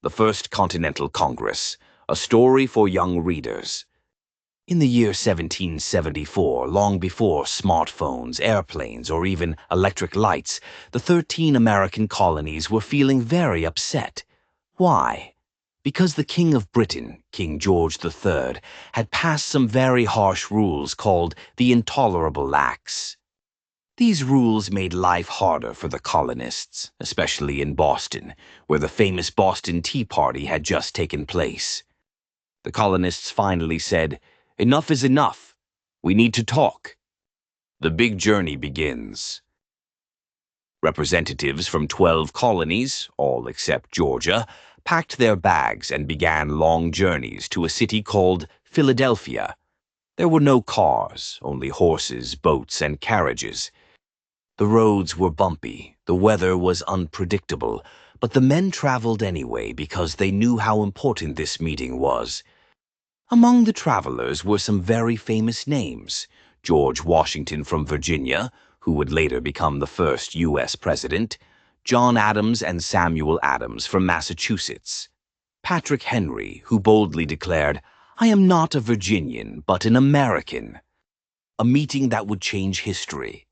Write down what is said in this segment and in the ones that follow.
The First Continental Congress, a story for young readers. In the year 1774, long before smartphones, airplanes, or even electric lights, the 13 American colonies were feeling very upset. Why? Because the King of Britain, King George III, had passed some very harsh rules called the Intolerable Acts. These rules made life harder for the colonists, especially in Boston, where the famous Boston Tea Party had just taken place. The colonists finally said, "Enough is enough. We need to talk." The big journey begins. Representatives from 12 colonies, all except Georgia, packed their bags and began long journeys to a city called Philadelphia. There were no cars, only horses, boats, and carriages. The roads were bumpy, the weather was unpredictable, but the men traveled anyway because they knew how important this meeting was. Among the travelers were some very famous names: George Washington from Virginia, who would later become the first U.S. president, John Adams and Samuel Adams from Massachusetts, Patrick Henry, who boldly declared, "I am not a Virginian, but an American," a meeting that would change history.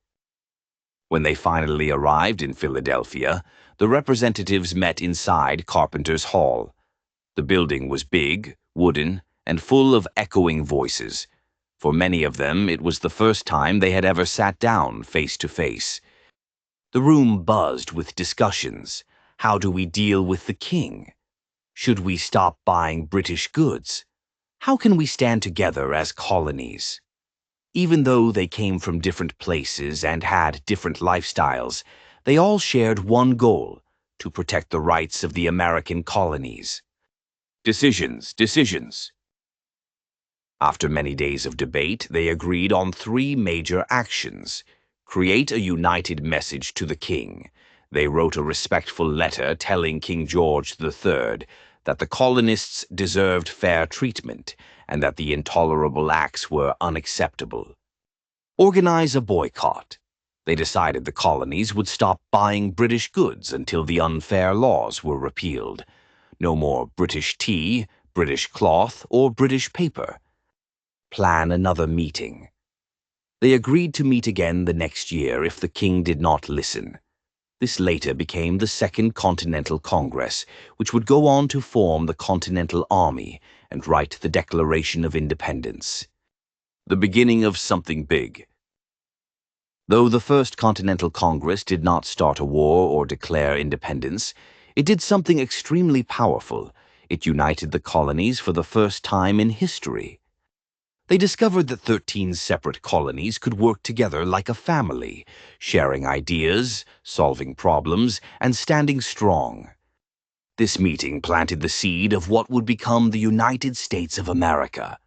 When they finally arrived in Philadelphia, the representatives met inside Carpenter's Hall. The building was big, wooden, and full of echoing voices. For many of them, it was the first time they had ever sat down face to face. The room buzzed with discussions. How do we deal with the king? Should we stop buying British goods? How can we stand together as colonies? Even though they came from different places and had different lifestyles, they all shared one goal: to protect the rights of the American colonies. Decisions, decisions. After many days of debate, they agreed on 3 major actions. Create a united message to the king. They wrote a respectful letter telling King George III that the colonists deserved fair treatment and that the intolerable acts were unacceptable. Organize a boycott. They decided the colonies would stop buying British goods until the unfair laws were repealed. No more British tea, British cloth, or British paper. Plan another meeting. They agreed to meet again the next year if the king did not listen. This later became the Second Continental Congress, which would go on to form the Continental Army and write the Declaration of Independence. The beginning of something big. Though the First Continental Congress did not start a war or declare independence, it did something extremely powerful. It united the colonies for the first time in history. They discovered that 13 separate colonies could work together like a family, sharing ideas, solving problems, and standing strong. This meeting planted the seed of what would become the United States of America.